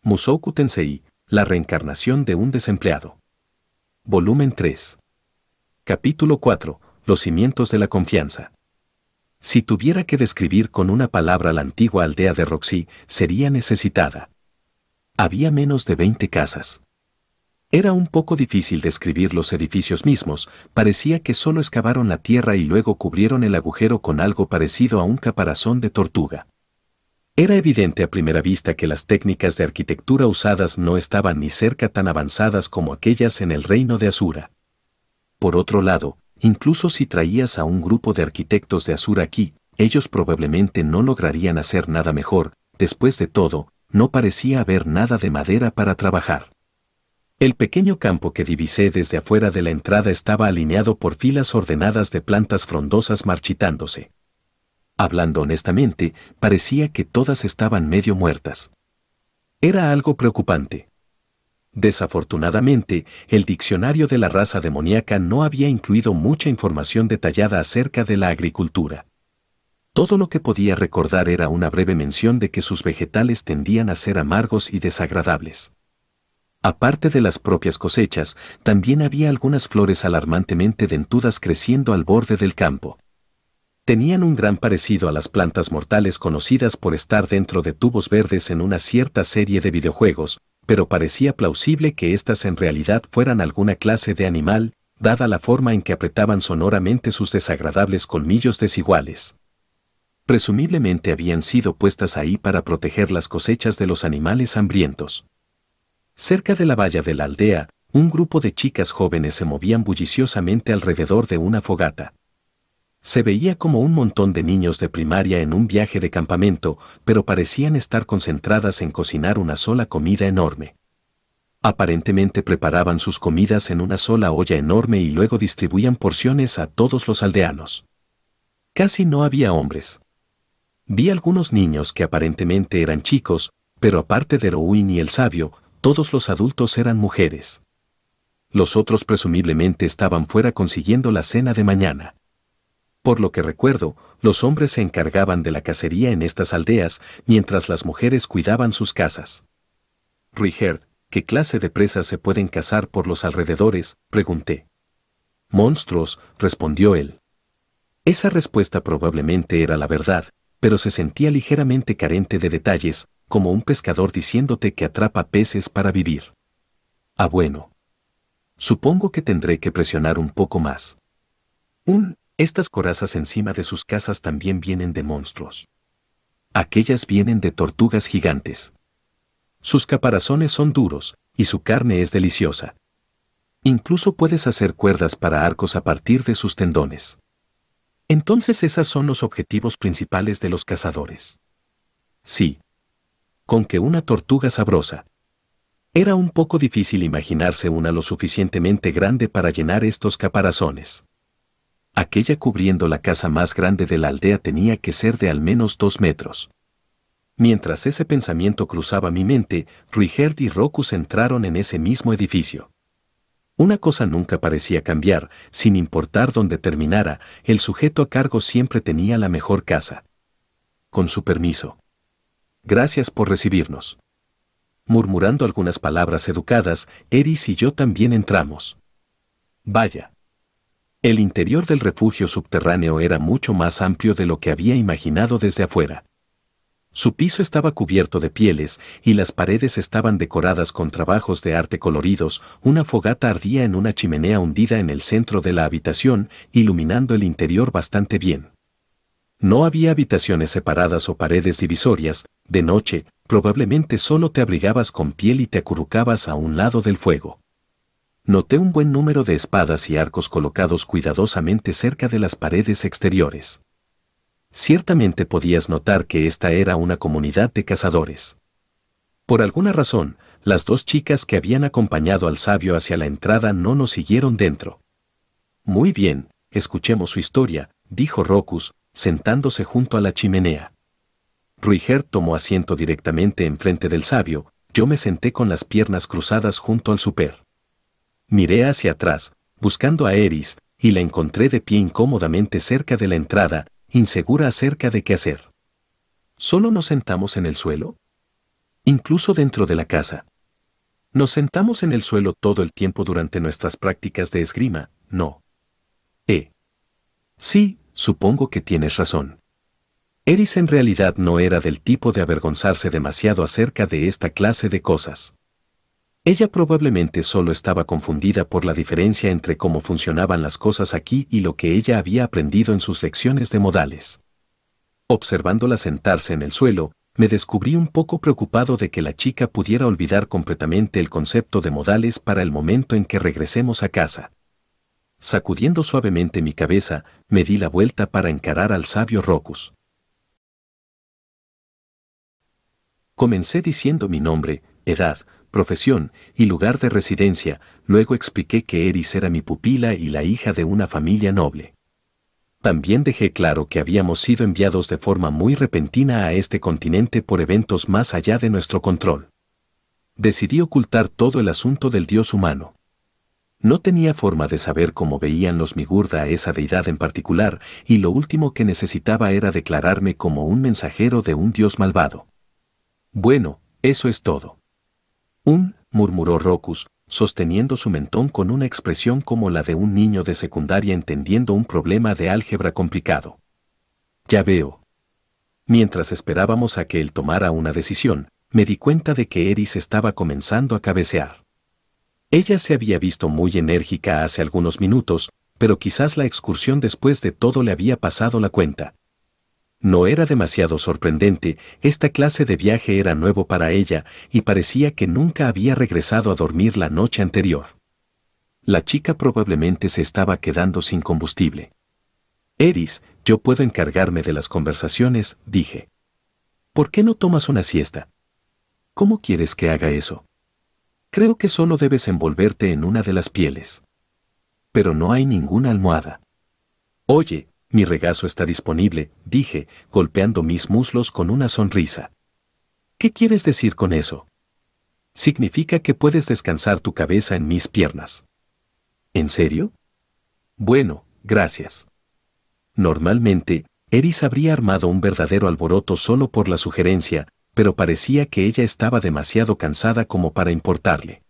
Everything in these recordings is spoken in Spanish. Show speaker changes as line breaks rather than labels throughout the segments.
Mushoku Tensei, la reencarnación de un desempleado. Volumen 3. Capítulo 4. Los cimientos de la confianza. Si tuviera que describir con una palabra la antigua aldea de Roxy, sería necesitada. Había menos de 20 casas. Era un poco difícil describir los edificios mismos, parecía que solo excavaron la tierra y luego cubrieron el agujero con algo parecido a un caparazón de tortuga. Era evidente a primera vista que las técnicas de arquitectura usadas no estaban ni cerca tan avanzadas como aquellas en el reino de Asura. Por otro lado, incluso si traías a un grupo de arquitectos de Asura aquí, ellos probablemente no lograrían hacer nada mejor. Después de todo, no parecía haber nada de madera para trabajar. El pequeño campo que divisé desde afuera de la entrada estaba alineado por filas ordenadas de plantas frondosas marchitándose. Hablando honestamente, parecía que todas estaban medio muertas. Era algo preocupante. Desafortunadamente, el diccionario de la raza demoníaca no había incluido mucha información detallada acerca de la agricultura. Todo lo que podía recordar era una breve mención de que sus vegetales tendían a ser amargos y desagradables. Aparte de las propias cosechas, también había algunas flores alarmantemente dentudas creciendo al borde del campo. Tenían un gran parecido a las plantas mortales conocidas por estar dentro de tubos verdes en una cierta serie de videojuegos, pero parecía plausible que éstas en realidad fueran alguna clase de animal, dada la forma en que apretaban sonoramente sus desagradables colmillos desiguales. Presumiblemente habían sido puestas ahí para proteger las cosechas de los animales hambrientos. Cerca de la valla de la aldea, un grupo de chicas jóvenes se movían bulliciosamente alrededor de una fogata. Se veía como un montón de niños de primaria en un viaje de campamento, pero parecían estar concentradas en cocinar una sola comida enorme. Aparentemente preparaban sus comidas en una sola olla enorme y luego distribuían porciones a todos los aldeanos. Casi no había hombres. Vi algunos niños que aparentemente eran chicos, pero aparte de Roin y el sabio, todos los adultos eran mujeres. Los otros presumiblemente estaban fuera consiguiendo la cena de mañana. Por lo que recuerdo, los hombres se encargaban de la cacería en estas aldeas, mientras las mujeres cuidaban sus casas. Ruiger, ¿qué clase de presas se pueden cazar por los alrededores?, pregunté. Monstruos, respondió él. Esa respuesta probablemente era la verdad, pero se sentía ligeramente carente de detalles, como un pescador diciéndote que atrapa peces para vivir. Ah, bueno. Supongo que tendré que presionar un poco más. Estas corazas encima de sus casas también vienen de monstruos. Aquellas vienen de tortugas gigantes. Sus caparazones son duros, y su carne es deliciosa. Incluso puedes hacer cuerdas para arcos a partir de sus tendones. Entonces esos son los objetivos principales de los cazadores. Sí. Con que una tortuga sabrosa. Era un poco difícil imaginarse una lo suficientemente grande para llenar estos caparazones. Aquella cubriendo la casa más grande de la aldea tenía que ser de al menos 2 metros. Mientras ese pensamiento cruzaba mi mente, Ruigerd y Rokus entraron en ese mismo edificio. Una cosa nunca parecía cambiar, sin importar dónde terminara, el sujeto a cargo siempre tenía la mejor casa. Con su permiso. Gracias por recibirnos. Murmurando algunas palabras educadas, Eris y yo también entramos. Vaya. El interior del refugio subterráneo era mucho más amplio de lo que había imaginado desde afuera. Su piso estaba cubierto de pieles y las paredes estaban decoradas con trabajos de arte coloridos. Una fogata ardía en una chimenea hundida en el centro de la habitación, iluminando el interior bastante bien. No había habitaciones separadas o paredes divisorias. De noche, probablemente solo te abrigabas con piel y te acurrucabas a un lado del fuego. Noté un buen número de espadas y arcos colocados cuidadosamente cerca de las paredes exteriores. Ciertamente podías notar que esta era una comunidad de cazadores. Por alguna razón, las 2 chicas que habían acompañado al sabio hacia la entrada no nos siguieron dentro. Muy bien, escuchemos su historia, dijo Rokus, sentándose junto a la chimenea. Ruigerd tomó asiento directamente enfrente del sabio. Yo me senté con las piernas cruzadas junto al super. Miré hacia atrás, buscando a Eris, y la encontré de pie incómodamente cerca de la entrada, insegura acerca de qué hacer. ¿Solo nos sentamos en el suelo? Incluso dentro de la casa. Nos sentamos en el suelo todo el tiempo durante nuestras prácticas de esgrima, ¿no? Sí, supongo que tienes razón. Eris en realidad no era del tipo de avergonzarse demasiado acerca de esta clase de cosas. Ella probablemente solo estaba confundida por la diferencia entre cómo funcionaban las cosas aquí y lo que ella había aprendido en sus lecciones de modales. Observándola sentarse en el suelo, me descubrí un poco preocupado de que la chica pudiera olvidar completamente el concepto de modales para el momento en que regresemos a casa. Sacudiendo suavemente mi cabeza, me di la vuelta para encarar al sabio Rocus. Comencé diciendo mi nombre, edad, profesión y lugar de residencia, luego expliqué que Eris era mi pupila y la hija de una familia noble. También dejé claro que habíamos sido enviados de forma muy repentina a este continente por eventos más allá de nuestro control. Decidí ocultar todo el asunto del dios humano. No tenía forma de saber cómo veían los Migurda a esa deidad en particular, y lo último que necesitaba era declararme como un mensajero de un dios malvado. Bueno, eso es todo. Murmuró Rocus, sosteniendo su mentón con una expresión como la de un niño de secundaria entendiendo un problema de álgebra complicado. Ya veo. Mientras esperábamos a que él tomara una decisión, me di cuenta de que Eris estaba comenzando a cabecear. Ella se había visto muy enérgica hace algunos minutos, pero quizás la excursión después de todo le había pasado la cuenta. No era demasiado sorprendente, esta clase de viaje era nuevo para ella y parecía que nunca había regresado a dormir la noche anterior. La chica probablemente se estaba quedando sin combustible. Eris, yo puedo encargarme de las conversaciones, dije. ¿Por qué no tomas una siesta? ¿Cómo quieres que haga eso? Creo que solo debes envolverte en una de las pieles. Pero no hay ninguna almohada. Oye, mi regazo está disponible, dije, golpeando mis muslos con una sonrisa. ¿Qué quieres decir con eso? Significa que puedes descansar tu cabeza en mis piernas. ¿En serio? Bueno, gracias. Normalmente, Eris habría armado un verdadero alboroto solo por la sugerencia, pero parecía que ella estaba demasiado cansada como para importarle.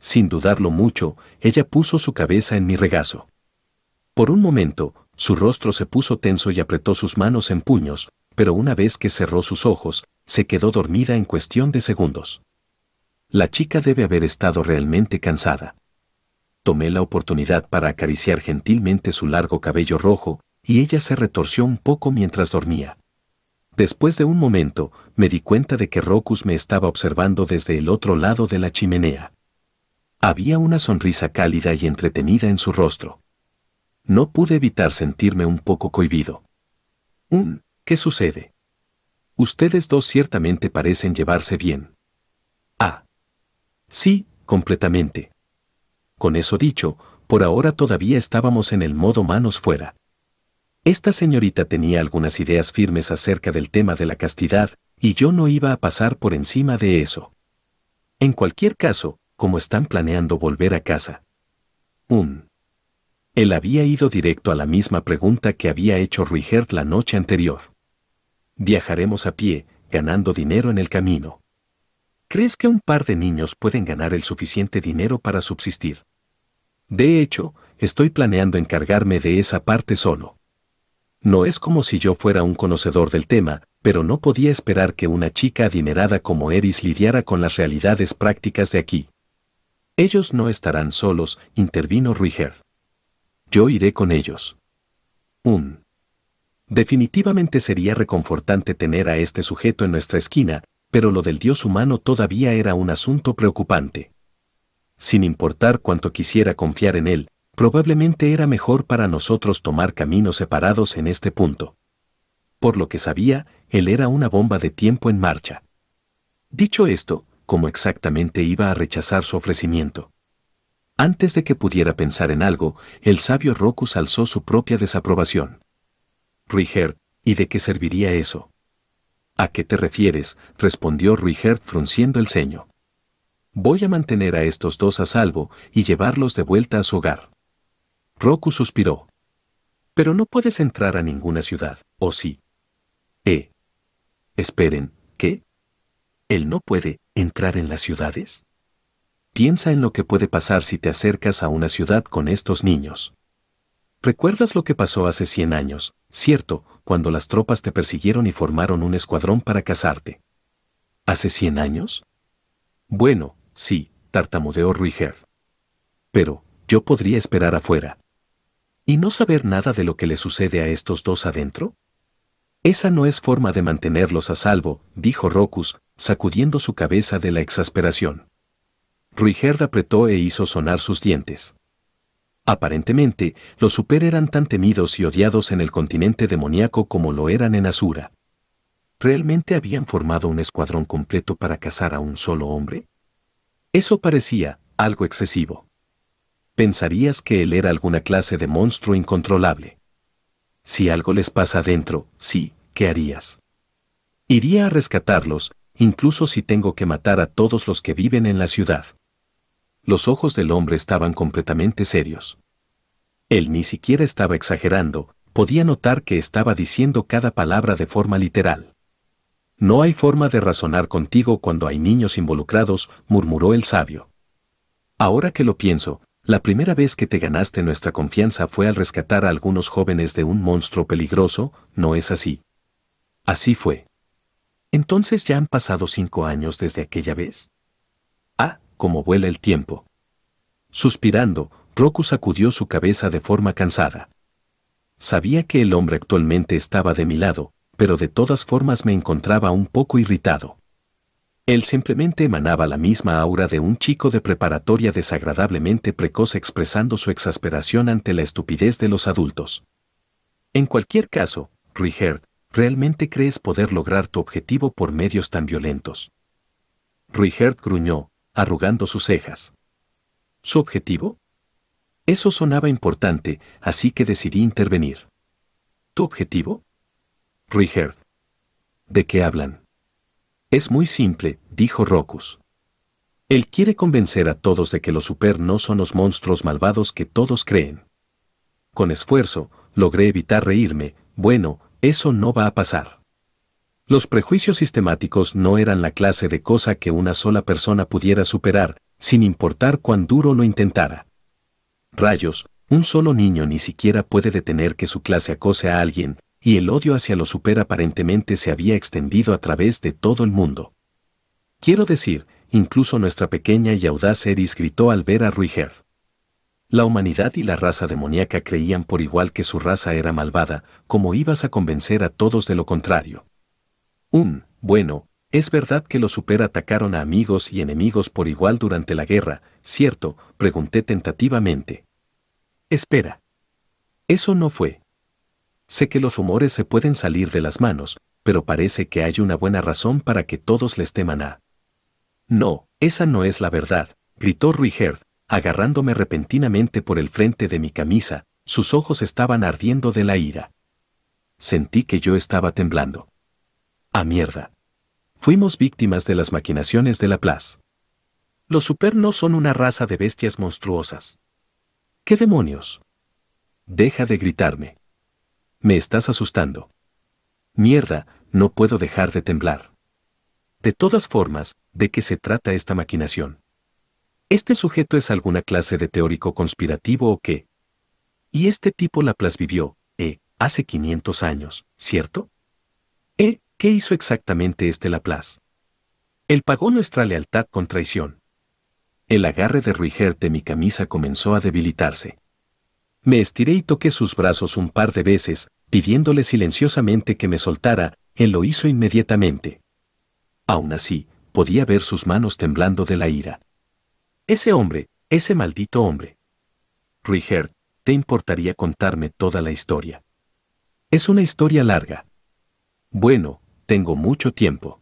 Sin dudarlo mucho, ella puso su cabeza en mi regazo. Por un momento, su rostro se puso tenso y apretó sus manos en puños, pero una vez que cerró sus ojos, se quedó dormida en cuestión de segundos. La chica debe haber estado realmente cansada. Tomé la oportunidad para acariciar gentilmente su largo cabello rojo, y ella se retorció un poco mientras dormía. Después de un momento, me di cuenta de que Rocus me estaba observando desde el otro lado de la chimenea. Había una sonrisa cálida y entretenida en su rostro. No pude evitar sentirme un poco cohibido. ¿Qué sucede? Ustedes dos ciertamente parecen llevarse bien. Ah. Sí, completamente. Con eso dicho, por ahora todavía estábamos en el modo manos fuera. Esta señorita tenía algunas ideas firmes acerca del tema de la castidad, y yo no iba a pasar por encima de eso. En cualquier caso, ¿cómo están planeando volver a casa? Él había ido directo a la misma pregunta que había hecho Ruigert la noche anterior. Viajaremos a pie, ganando dinero en el camino. ¿Crees que un par de niños pueden ganar el suficiente dinero para subsistir? De hecho, estoy planeando encargarme de esa parte solo. No es como si yo fuera un conocedor del tema, pero no podía esperar que una chica adinerada como Eris lidiara con las realidades prácticas de aquí. Ellos no estarán solos, intervino Ruigert. Yo iré con ellos. Definitivamente sería reconfortante tener a este sujeto en nuestra esquina, pero lo del dios humano todavía era un asunto preocupante. Sin importar cuánto quisiera confiar en él, probablemente era mejor para nosotros tomar caminos separados en este punto. Por lo que sabía, él era una bomba de tiempo en marcha. Dicho esto, ¿cómo exactamente iba a rechazar su ofrecimiento? Antes de que pudiera pensar en algo, el sabio Rocus alzó su propia desaprobación. Ruigert, ¿y de qué serviría eso? ¿A qué te refieres?, respondió Ruigert frunciendo el ceño. Voy a mantener a estos dos a salvo y llevarlos de vuelta a su hogar. Rocus suspiró. Pero no puedes entrar a ninguna ciudad, ¿o sí? Esperen, ¿qué? ¿Él no puede entrar en las ciudades? Piensa en lo que puede pasar si te acercas a una ciudad con estos niños. ¿Recuerdas lo que pasó hace 100 años, cierto, cuando las tropas te persiguieron y formaron un escuadrón para cazarte? ¿Hace 100 años? Bueno, sí, tartamudeó Ruiger. Pero, yo podría esperar afuera. ¿Y no saber nada de lo que le sucede a estos dos adentro? Esa no es forma de mantenerlos a salvo, dijo Rocus, sacudiendo su cabeza de la exasperación. Ruiger apretó e hizo sonar sus dientes. Aparentemente, los Super eran tan temidos y odiados en el continente demoníaco como lo eran en Asura. ¿Realmente habían formado un escuadrón completo para cazar a un solo hombre? Eso parecía algo excesivo. Pensarías que él era alguna clase de monstruo incontrolable. Si algo les pasa adentro, sí, ¿qué harías? Iría a rescatarlos, incluso si tengo que matar a todos los que viven en la ciudad. Los ojos del hombre estaban completamente serios. Él ni siquiera estaba exagerando, podía notar que estaba diciendo cada palabra de forma literal. No hay forma de razonar contigo cuando hay niños involucrados, murmuró el sabio. Ahora que lo pienso, la primera vez que te ganaste nuestra confianza fue al rescatar a algunos jóvenes de un monstruo peligroso, ¿no es así? Así fue. ¿Entonces ya han pasado 5 años desde aquella vez? Ah, cómo vuela el tiempo. Suspirando, Roku sacudió su cabeza de forma cansada. Sabía que el hombre actualmente estaba de mi lado, pero de todas formas me encontraba un poco irritado. Él simplemente emanaba la misma aura de un chico de preparatoria desagradablemente precoz expresando su exasperación ante la estupidez de los adultos. En cualquier caso, Ruiger, ¿realmente crees poder lograr tu objetivo por medios tan violentos? Ruiger gruñó, arrugando sus cejas. ¿Su objetivo? Eso sonaba importante, así que decidí intervenir. ¿Tu objetivo? Ruiger. ¿De qué hablan? Es muy simple, dijo Rocus. Él quiere convencer a todos de que los Super no son los monstruos malvados que todos creen. Con esfuerzo, logré evitar reírme. Bueno, eso no va a pasar. Los prejuicios sistemáticos no eran la clase de cosa que una sola persona pudiera superar, sin importar cuán duro lo intentara. Rayos, un solo niño ni siquiera puede detener que su clase acose a alguien, y el odio hacia los Super aparentemente se había extendido a través de todo el mundo. Quiero decir, incluso nuestra pequeña y audaz Eris gritó al ver a Ruiger. La humanidad y la raza demoníaca creían por igual que su raza era malvada, ¿cómo ibas a convencer a todos de lo contrario? Bueno, es verdad que los Super atacaron a amigos y enemigos por igual durante la guerra, ¿cierto?, pregunté tentativamente. Espera. Eso no fue. Sé que los rumores se pueden salir de las manos, pero parece que hay una buena razón para que todos les teman a. No, esa no es la verdad, gritó Ruiger, agarrándome repentinamente por el frente de mi camisa, sus ojos estaban ardiendo de la ira. Sentí que yo estaba temblando. ¡Ah, mierda! Fuimos víctimas de las maquinaciones de Laplace. Los Super no son una raza de bestias monstruosas. ¿Qué demonios? Deja de gritarme. Me estás asustando. Mierda, no puedo dejar de temblar. De todas formas, ¿de qué se trata esta maquinación? ¿Este sujeto es alguna clase de teórico conspirativo o qué? Y este tipo Laplace vivió, hace 500 años, ¿cierto? ¿Qué hizo exactamente este Laplace? Él pagó nuestra lealtad con traición. El agarre de Ruiger de mi camisa comenzó a debilitarse. Me estiré y toqué sus brazos un par de veces, pidiéndole silenciosamente que me soltara, él lo hizo inmediatamente. Aún así, podía ver sus manos temblando de la ira. Ese hombre, ese maldito hombre. Ruiger, ¿te importaría contarme toda la historia? Es una historia larga. Bueno, tengo mucho tiempo.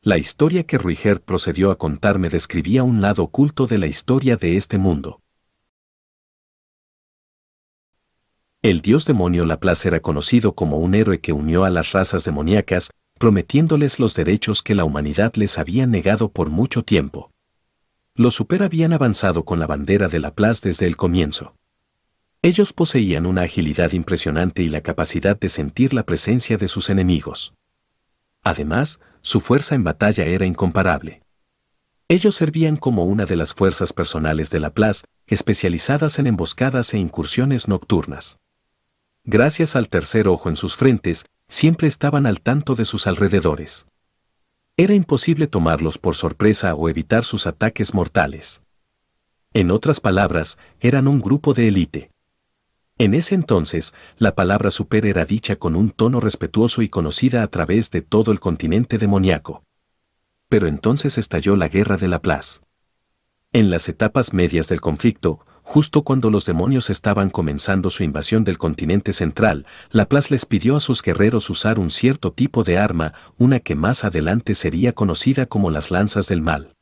La historia que Ruiger procedió a contarme describía un lado oculto de la historia de este mundo. El dios demonio Laplace era conocido como un héroe que unió a las razas demoníacas, prometiéndoles los derechos que la humanidad les había negado por mucho tiempo. Los Super habían avanzado con la bandera de Laplace desde el comienzo. Ellos poseían una agilidad impresionante y la capacidad de sentir la presencia de sus enemigos. Además, su fuerza en batalla era incomparable. Ellos servían como una de las fuerzas personales de Laplace, especializadas en emboscadas e incursiones nocturnas. Gracias al tercer ojo en sus frentes, siempre estaban al tanto de sus alrededores. Era imposible tomarlos por sorpresa o evitar sus ataques mortales. En otras palabras, eran un grupo de élite. En ese entonces, la palabra super era dicha con un tono respetuoso y conocida a través de todo el continente demoníaco. Pero entonces estalló la guerra de Laplace. En las etapas medias del conflicto, justo cuando los demonios estaban comenzando su invasión del continente central, Laplace les pidió a sus guerreros usar un cierto tipo de arma, una que más adelante sería conocida como las lanzas del mal.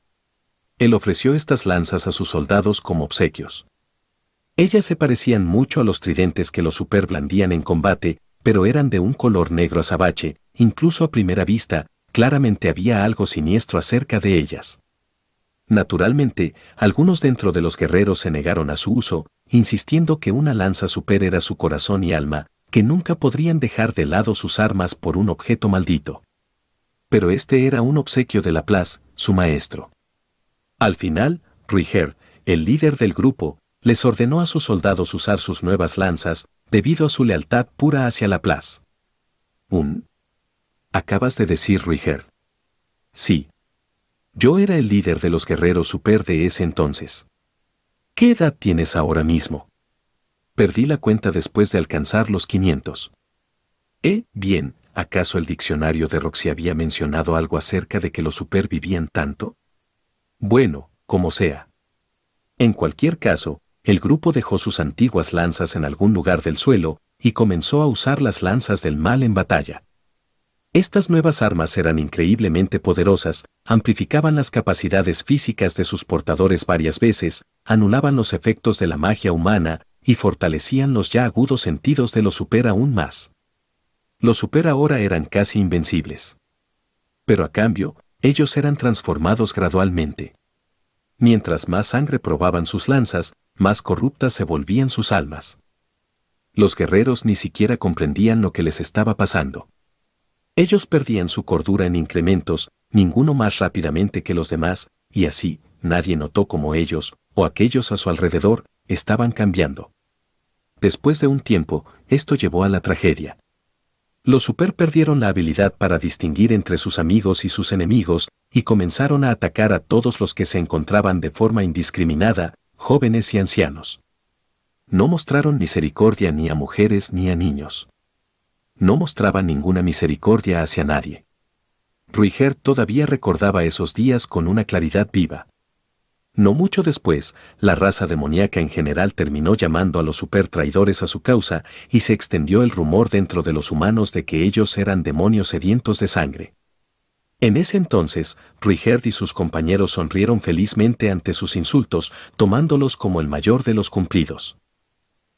Él ofreció estas lanzas a sus soldados como obsequios. Ellas se parecían mucho a los tridentes que los super blandían en combate, pero eran de un color negro azabache, incluso a primera vista, claramente había algo siniestro acerca de ellas. Naturalmente, algunos dentro de los guerreros se negaron a su uso, insistiendo que una lanza super era su corazón y alma, que nunca podrían dejar de lado sus armas por un objeto maldito. Pero este era un obsequio de Laplace, su maestro. Al final, Ruijerd, el líder del grupo, les ordenó a sus soldados usar sus nuevas lanzas, debido a su lealtad pura hacia Laplace. ¿Acabas de decir Ruijerd? Sí. Yo era el líder de los guerreros super de ese entonces. ¿Qué edad tienes ahora mismo? Perdí la cuenta después de alcanzar los 500. Bien, ¿acaso el diccionario de Roxy había mencionado algo acerca de que los super vivían tanto? Bueno, como sea. En cualquier caso, el grupo dejó sus antiguas lanzas en algún lugar del suelo y comenzó a usar las lanzas del mal en batalla. Estas nuevas armas eran increíblemente poderosas, amplificaban las capacidades físicas de sus portadores varias veces, anulaban los efectos de la magia humana y fortalecían los ya agudos sentidos de los super aún más. Los super ahora eran casi invencibles. Pero a cambio, ellos eran transformados gradualmente. Mientras más sangre probaban sus lanzas, más corruptas se volvían sus almas. Los guerreros ni siquiera comprendían lo que les estaba pasando. Ellos perdían su cordura en incrementos, ninguno más rápidamente que los demás, y así, nadie notó cómo ellos, o aquellos a su alrededor, estaban cambiando. Después de un tiempo, esto llevó a la tragedia. Los super perdieron la habilidad para distinguir entre sus amigos y sus enemigos, y comenzaron a atacar a todos los que se encontraban de forma indiscriminada, jóvenes y ancianos. No mostraron misericordia ni a mujeres ni a niños. No mostraban ninguna misericordia hacia nadie. Ruijerd todavía recordaba esos días con una claridad viva. No mucho después, la raza demoníaca en general terminó llamando a los super traidores a su causa y se extendió el rumor dentro de los humanos de que ellos eran demonios sedientos de sangre. En ese entonces, Ruijerd y sus compañeros sonrieron felizmente ante sus insultos, tomándolos como el mayor de los cumplidos.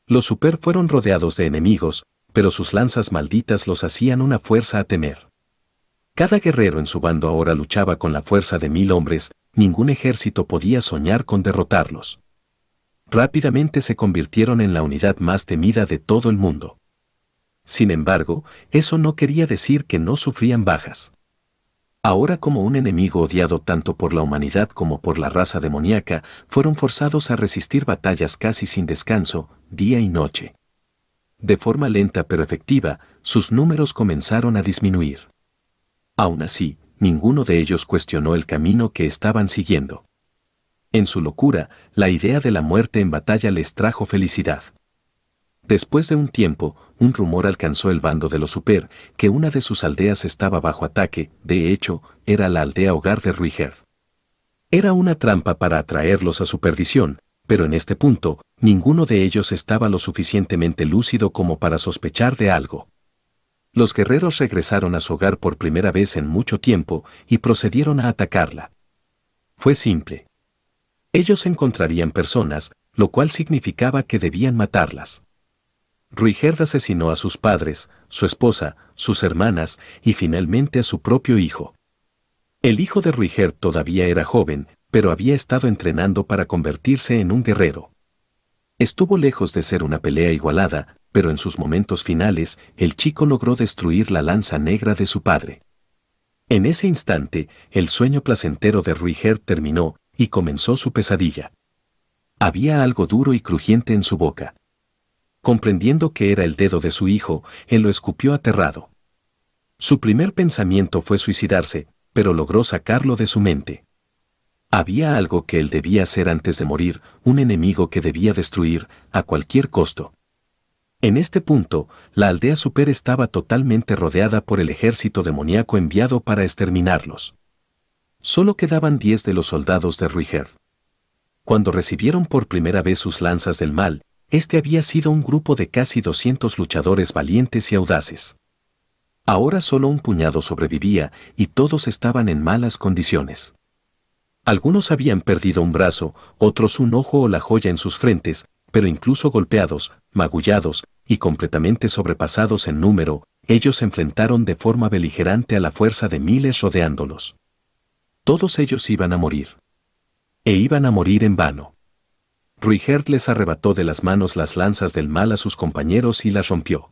Los super fueron rodeados de enemigos, pero sus lanzas malditas los hacían una fuerza a temer. Cada guerrero en su bando ahora luchaba con la fuerza de 1000 hombres, ningún ejército podía soñar con derrotarlos. Rápidamente se convirtieron en la unidad más temida de todo el mundo. Sin embargo, eso no quería decir que no sufrían bajas. Ahora, como un enemigo odiado tanto por la humanidad como por la raza demoníaca, fueron forzados a resistir batallas casi sin descanso, día y noche. De forma lenta pero efectiva, sus números comenzaron a disminuir. Aún así, ninguno de ellos cuestionó el camino que estaban siguiendo. En su locura, la idea de la muerte en batalla les trajo felicidad. Después de un tiempo, un rumor alcanzó el bando de los super, que una de sus aldeas estaba bajo ataque, de hecho, era la aldea hogar de Ruijerd. Era una trampa para atraerlos a su perdición, pero en este punto, ninguno de ellos estaba lo suficientemente lúcido como para sospechar de algo. Los guerreros regresaron a su hogar por primera vez en mucho tiempo y procedieron a atacarla. Fue simple. Ellos encontrarían personas, lo cual significaba que debían matarlas. Ruijerd asesinó a sus padres, su esposa, sus hermanas y finalmente a su propio hijo. El hijo de Ruijerd todavía era joven, pero había estado entrenando para convertirse en un guerrero. Estuvo lejos de ser una pelea igualada, pero en sus momentos finales, el chico logró destruir la lanza negra de su padre. En ese instante, el sueño placentero de Ruiger terminó y comenzó su pesadilla. Había algo duro y crujiente en su boca. Comprendiendo que era el dedo de su hijo, él lo escupió aterrado. Su primer pensamiento fue suicidarse, pero logró sacarlo de su mente. Había algo que él debía hacer antes de morir, un enemigo que debía destruir, a cualquier costo. En este punto, la aldea Super estaba totalmente rodeada por el ejército demoníaco enviado para exterminarlos. Solo quedaban 10 de los soldados de Ruiger. Cuando recibieron por primera vez sus lanzas del mal, este había sido un grupo de casi 200 luchadores valientes y audaces. Ahora solo un puñado sobrevivía y todos estaban en malas condiciones. Algunos habían perdido un brazo, otros un ojo o la joya en sus frentes, pero incluso golpeados, magullados y completamente sobrepasados en número, ellos se enfrentaron de forma beligerante a la fuerza de miles rodeándolos. Todos ellos iban a morir. E iban a morir en vano. Ruiger les arrebató de las manos las lanzas del mal a sus compañeros y las rompió.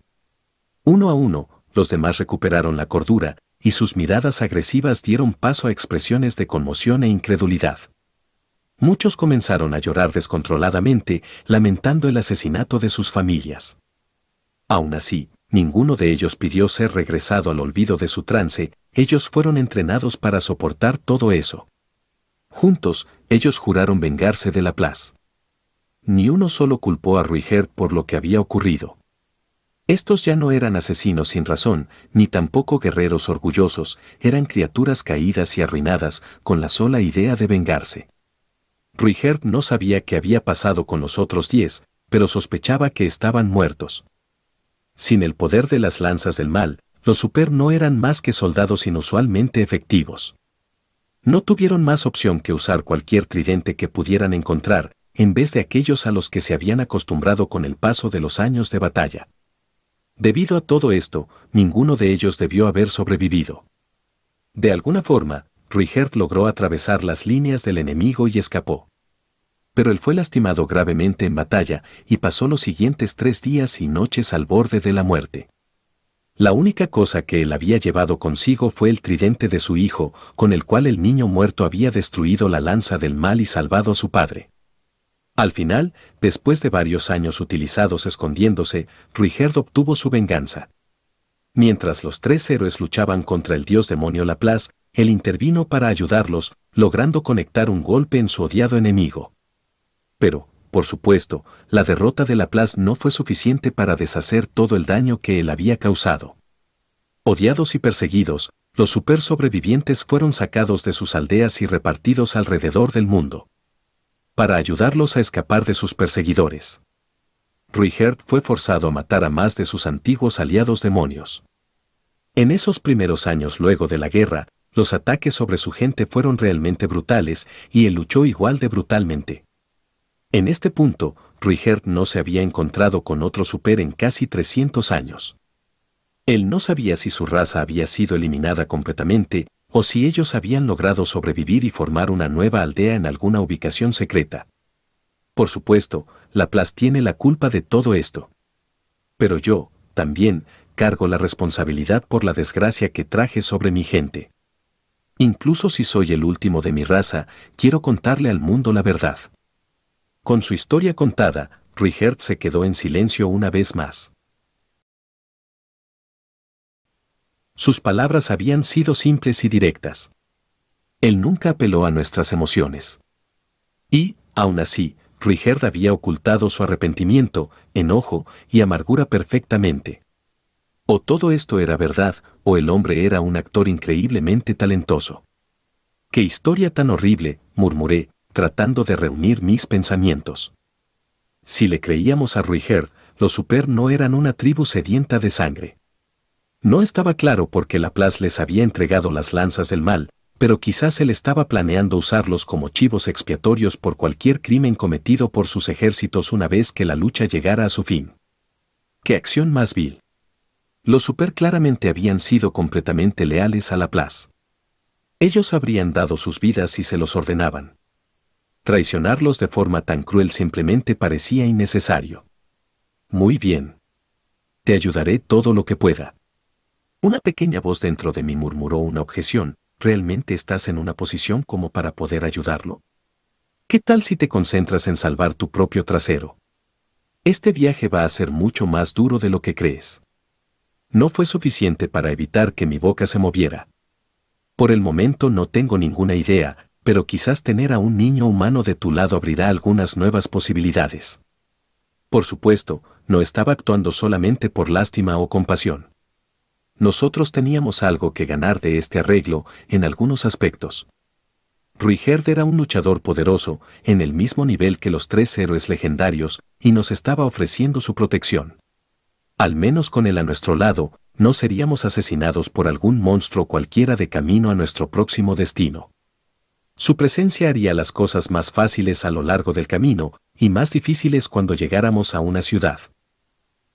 Uno a uno, los demás recuperaron la cordura, y sus miradas agresivas dieron paso a expresiones de conmoción e incredulidad. Muchos comenzaron a llorar descontroladamente, lamentando el asesinato de sus familias. Aún así, ninguno de ellos pidió ser regresado al olvido de su trance, ellos fueron entrenados para soportar todo eso. Juntos, ellos juraron vengarse de Laplace. Ni uno solo culpó a Ruiger por lo que había ocurrido. Estos ya no eran asesinos sin razón, ni tampoco guerreros orgullosos, eran criaturas caídas y arruinadas con la sola idea de vengarse. Ruiger no sabía qué había pasado con los otros 10, pero sospechaba que estaban muertos. Sin el poder de las lanzas del mal, los Super no eran más que soldados inusualmente efectivos. No tuvieron más opción que usar cualquier tridente que pudieran encontrar, en vez de aquellos a los que se habían acostumbrado con el paso de los años de batalla. Debido a todo esto, ninguno de ellos debió haber sobrevivido. De alguna forma, Ruiger logró atravesar las líneas del enemigo y escapó. Pero él fue lastimado gravemente en batalla y pasó los siguientes 3 días y noches al borde de la muerte. La única cosa que él había llevado consigo fue el tridente de su hijo, con el cual el niño muerto había destruido la lanza del mal y salvado a su padre. Al final, después de varios años utilizados escondiéndose, Ruiger obtuvo su venganza. Mientras los 3 héroes luchaban contra el dios demonio Laplace, él intervino para ayudarlos, logrando conectar un golpe en su odiado enemigo. Pero, por supuesto, la derrota de Laplace no fue suficiente para deshacer todo el daño que él había causado. Odiados y perseguidos, los super sobrevivientes fueron sacados de sus aldeas y repartidos alrededor del mundo, para ayudarlos a escapar de sus perseguidores. Ruiger fue forzado a matar a más de sus antiguos aliados demonios. En esos primeros años luego de la guerra, los ataques sobre su gente fueron realmente brutales y él luchó igual de brutalmente. En este punto, Ruiger no se había encontrado con otro super en casi 300 años. Él no sabía si su raza había sido eliminada completamente, o si ellos habían logrado sobrevivir y formar una nueva aldea en alguna ubicación secreta. Por supuesto, Laplace tiene la culpa de todo esto. Pero yo, también, cargo la responsabilidad por la desgracia que traje sobre mi gente. Incluso si soy el último de mi raza, quiero contarle al mundo la verdad. Con su historia contada, Ruiger se quedó en silencio una vez más. Sus palabras habían sido simples y directas. Él nunca apeló a nuestras emociones. Y, aún así, Ruiger había ocultado su arrepentimiento, enojo y amargura perfectamente. O todo esto era verdad, o el hombre era un actor increíblemente talentoso. ¡Qué historia tan horrible!, murmuré, tratando de reunir mis pensamientos. Si le creíamos a Ruiger, los super no eran una tribu sedienta de sangre. No estaba claro por qué Laplace les había entregado las lanzas del mal, pero quizás él estaba planeando usarlos como chivos expiatorios por cualquier crimen cometido por sus ejércitos una vez que la lucha llegara a su fin. ¡Qué acción más vil! Los super claramente habían sido completamente leales a Laplace. Ellos habrían dado sus vidas si se los ordenaban. Traicionarlos de forma tan cruel simplemente parecía innecesario. Muy bien. Te ayudaré todo lo que pueda. Una pequeña voz dentro de mí murmuró una objeción. ¿Realmente estás en una posición como para poder ayudarlo? ¿Qué tal si te concentras en salvar tu propio trasero? Este viaje va a ser mucho más duro de lo que crees. No fue suficiente para evitar que mi boca se moviera. Por el momento no tengo ninguna idea, pero quizás tener a un niño humano de tu lado abrirá algunas nuevas posibilidades. Por supuesto, no estaba actuando solamente por lástima o compasión. Nosotros teníamos algo que ganar de este arreglo en algunos aspectos. Ruigerd era un luchador poderoso, en el mismo nivel que los 3 héroes legendarios, y nos estaba ofreciendo su protección. Al menos con él a nuestro lado, no seríamos asesinados por algún monstruo cualquiera de camino a nuestro próximo destino. Su presencia haría las cosas más fáciles a lo largo del camino, y más difíciles cuando llegáramos a una ciudad.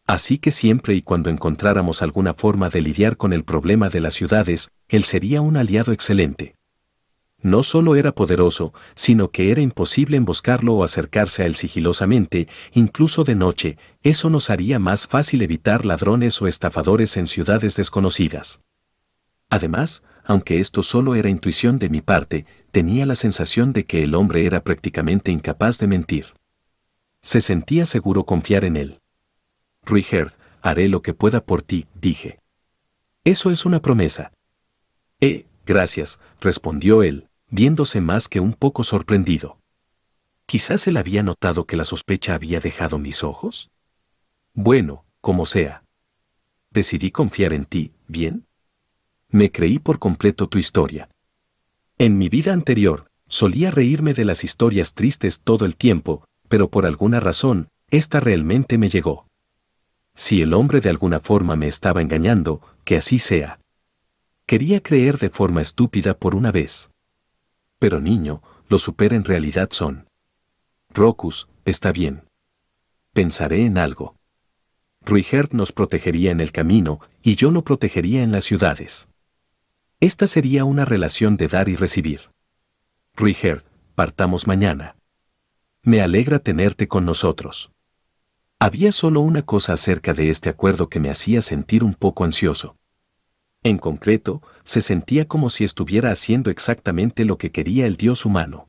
Así que siempre y cuando encontráramos alguna forma de lidiar con el problema de las ciudades, él sería un aliado excelente. No solo era poderoso, sino que era imposible emboscarlo o acercarse a él sigilosamente, incluso de noche. Eso nos haría más fácil evitar ladrones o estafadores en ciudades desconocidas. Además, aunque esto solo era intuición de mi parte, tenía la sensación de que el hombre era prácticamente incapaz de mentir. Se sentía seguro confiar en él. Ruigerd, haré lo que pueda por ti, dije. Eso es una promesa. Gracias, respondió él, viéndose más que un poco sorprendido. Quizás él había notado que la sospecha había dejado mis ojos. Bueno, como sea. Decidí confiar en ti, ¿bien? Me creí por completo tu historia. En mi vida anterior, solía reírme de las historias tristes todo el tiempo, pero por alguna razón, esta realmente me llegó. Si el hombre de alguna forma me estaba engañando, que así sea. Quería creer de forma estúpida por una vez. Pero niño, los super en realidad son. Rocus, está bien. Pensaré en algo. Ruigerd nos protegería en el camino, y yo lo protegería en las ciudades. Esta sería una relación de dar y recibir. Ruigerd, partamos mañana. Me alegra tenerte con nosotros. Había solo una cosa acerca de este acuerdo que me hacía sentir un poco ansioso. En concreto, se sentía como si estuviera haciendo exactamente lo que quería el dios humano.